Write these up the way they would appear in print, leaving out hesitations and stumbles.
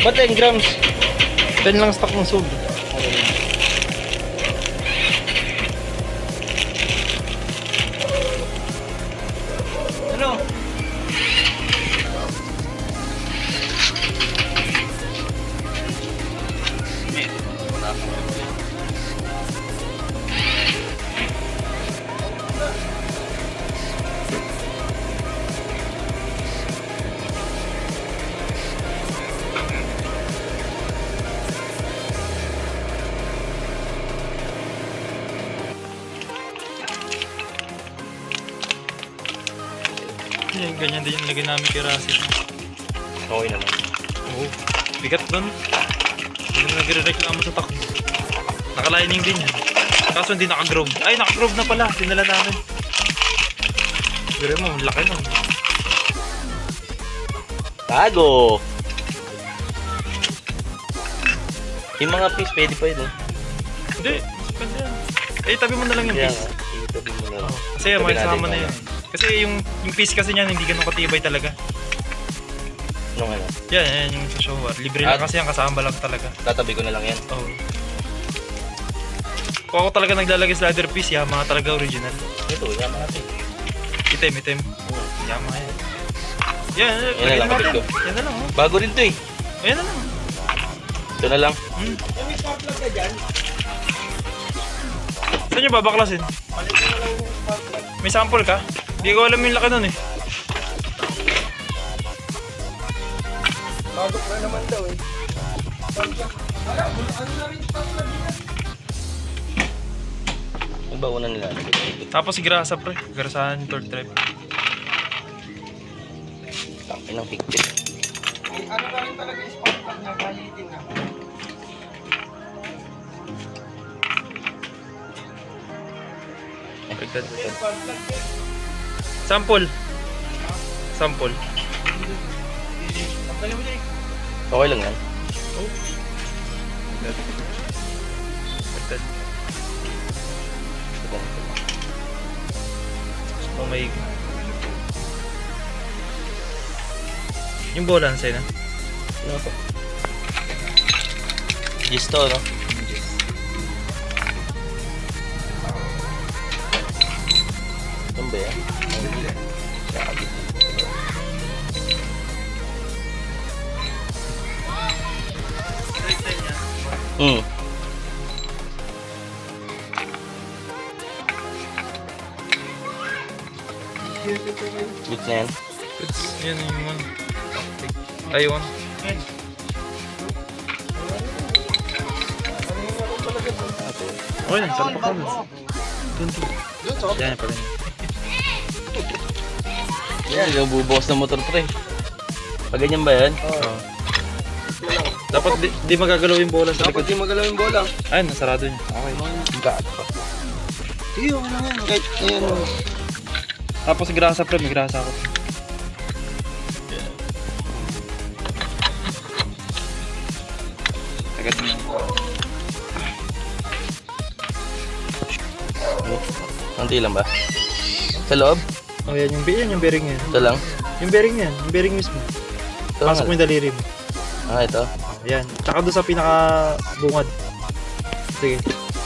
Ba't 10 grams? 10 lang stock ng sub. Ano? Yan, ganyan din yung lagay namin kay Rasit. Okay naman. Oo, bigat doon. Hindi na nagre-reklamo sa takbo. Nakalining din yan. Kaso hindi nakagrove. Ay, nakagrove na pala. Dinala namin. Pero mo, laki nun. Tago! Yung mga fish, pwede pa yun. Hindi, mas pwede yan. Eh, tabi mo na lang yung Kaya piece. nga, itabi mo na. Kasi may sama na yan. Kasi yung piece kasi niyan hindi ganun katibay talaga. Nung ano? Yan yung sa shower. Libre lang kasi yan, kasama lang talaga. Tatabi ko na lang yan. Oo. Kung ako talaga naglalagay sa ladder piece, Yamaha talaga original. Ito, yaman natin. Item. Yamaha yan. Yan Yan na lang, kapit ko. Yan na lang, oh. Bago rin to eh. Ayan na lang. Ito na lang. May spark plug ka dyan. Saan nyo babaklasin? Palit mo na lang yung spark plug. May sample ka? Hindi ko alam yung laki nun eh. Bagok na naman daw eh. Wala, ano na rin spark plug yan? Ano ba una nila? Tapos grasa pre. Grasahan yung torque drive. Tangin ng higpit. Eh, ano na rin talaga yung spark plug na palitin na. Pagdad. Yung spark plug yan. Sample. Sample. Tanggalin mo din. Okay lang yan. Oh. Pagdad. Oh my God. Yung bola na sa'yo na? Ano to? Gis to, no? Ito ba yan? Good na yan. It's, yan yung one. Ayun. Okay lang, sarap ako. Doon. Yan pa rin. Yan, yung bubukas ng motor pre. Pag ganyan ba yan? Oo. Dapat di magagalaw yung bola sa Dapat likod. di magalaw yung bola. Ayun, nasarado niya. Okay. Sige, okay lang yan. Kahit, ayan. Tapos grasa pre, may grasa ako. Agad mo. Kunti lang ba? Sa loob? Oh, yan yung bearing yan. Ito lang? Yung bearing yan, yung bearing mismo. Ito Pasok mo yung daliri mo. Ah, ito? Yan. Tsaka doon sa pinaka-bungad. Sige.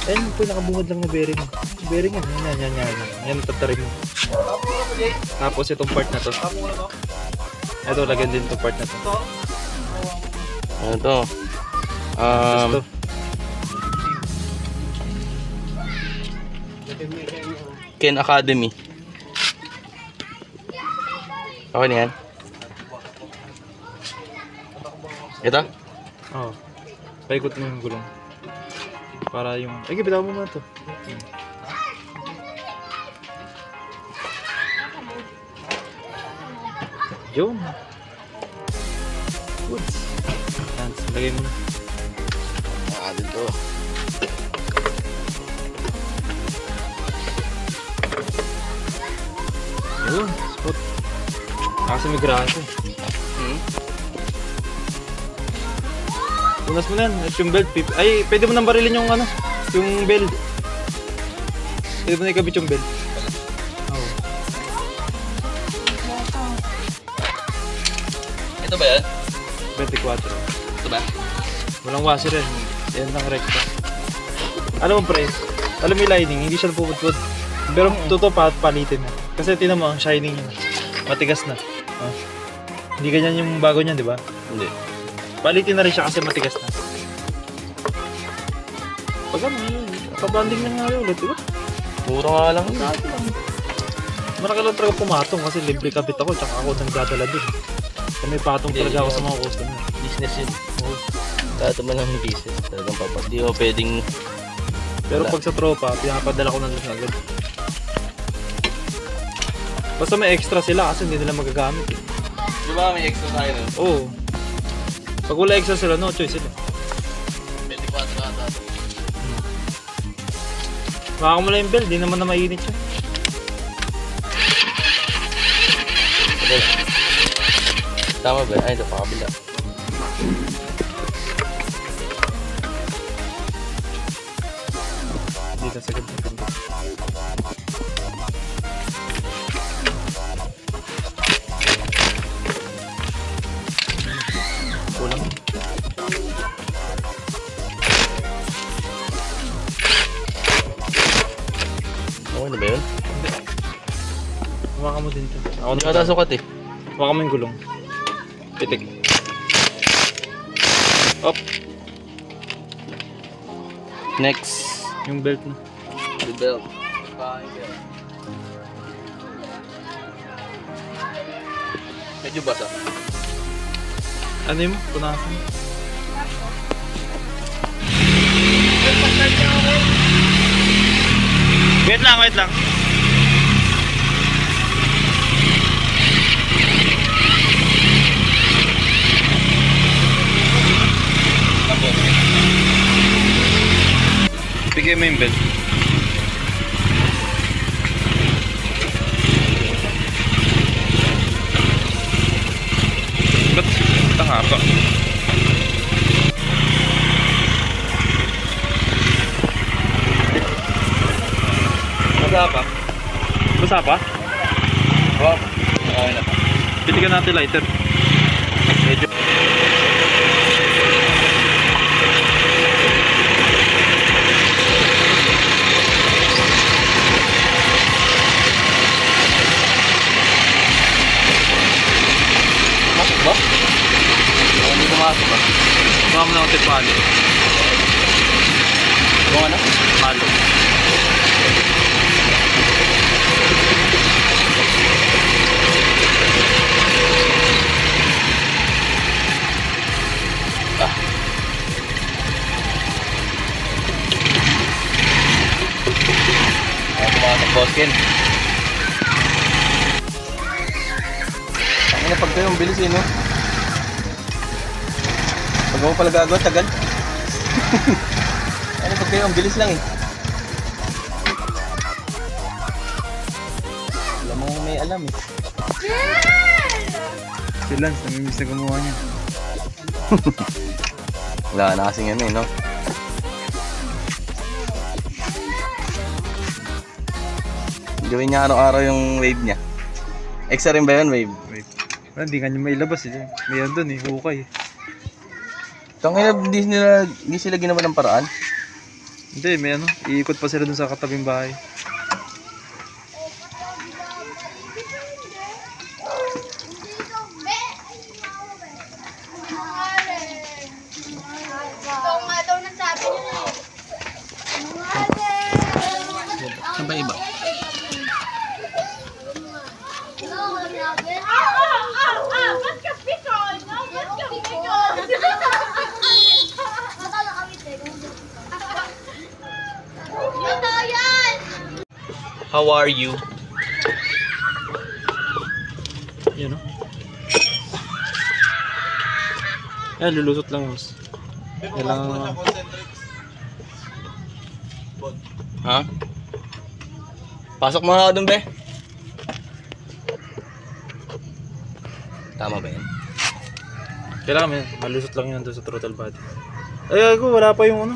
Ayan yung pinaka-bungad lang na bearing. Bearing yan. Yan. Yan, tatarin mo. Tapos itong part na to. Ito, lagyan din itong part na to. Ano to? Tapos to. Ken Academy. Okay na yan? Ito? Oo. Paikot mo yung gulong. Para yung... Ay, bitaw mo muna to. Yun. Good. Yan, lagay mo na. Ah, dito. Yun, spot. Kasi may grasa. Hmm? Punas mo na yan. At yung belt. Ay, pwede mo nang barilin yung ano. Yung belt. Pwede mo na ikabit yung belt. Oo. Ito ba yan? 24. Ito ba? Walang washer yan. Yan lang rekta. Alam mo pre, alam mo yung lining, hindi siya napupudpud. Pero totoo palitin mo. Kasi tinan mo ang shining niya. Matigas na. Oh. Hindi ganyan yung bago niya, di ba? Hindi. Palitin na rin siya kasi matigas na. Pag ano yun, pabanding na nga yun ulit, di ba? Mura nga lang. Marami lang talaga pumatong kasi libre kabit ako tsaka ako nagdadala dun. Kaya may patong talaga ako sa mga customer. Business yun. Oo. Lahat naman ng business. Talagang papat. Di mo pwedeng... Pero Wala. pag sa tropa, pinapadala ko na doon agad. Basta may extra sila kasi hindi nila magagamit. Di ba may extra tayo nun? Oo. Pag wala extra sila, no choice sila. 24 ata. Baka mo lang yung bell, di naman na mainit siya. Tama ba? Ay, ito pa kabila. Dito sa ganda. Kulang. Okay na ba yun? Hawakan mo din to. Ako Hindi na ata sukat eh. Hawakan mo yung gulong. Pitik. Up. Next. Yung belt na. The belt. Medyo basa. Ano yun mo? Punasan. Wait lang, wait lang. Bigay mo yung belt. Ba't tanga pa? Basa pa? Basa pa? Wow. Okay na pa. Piligan natin lighter. Medyo. Masok ba? Hindi pumasok ba? Mga mo na ako palo. Kung ano? Palo. Ay, pumasok boss Ken. Ang ina pag kayo, ang bilis eh, no? Pag mo pala gagawa, tagal. Ano pag kayo, ang bilis lang eh. Alam mo may alam eh. Si Lance, namimiss na gumawa niya. Wala na kasing ano eh, no? Gawin niya araw-araw yung wave niya. Extra rin ba yun, wave? Wait. Wala, hindi nga niya mailabas eh. Mayroon doon eh, hukay. Tangina, hindi sila ginawa ng paraan. Hindi, may ano, iikot pa sila doon sa katabing bahay. Ito nga daw nagsabi niya eh. Saan ba iba? Ba't ka pikon? Ba't ka pikon? Yun daw yan! How are you? Yan o. Yan, lulusot lang yun. Kailangan Ha? Pasok mga ka dun, be. Tama ba yan? Kailangan may malusot lang yun doon sa throttle body. Ay, ako, wala pa yung ano.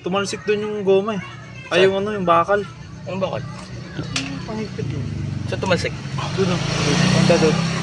Tumalsik doon yung goma eh. Ay, yung ano, yung bakal. Anong bakal? Pangipit yun. Sa tumalsik? Doon o. Punta doon.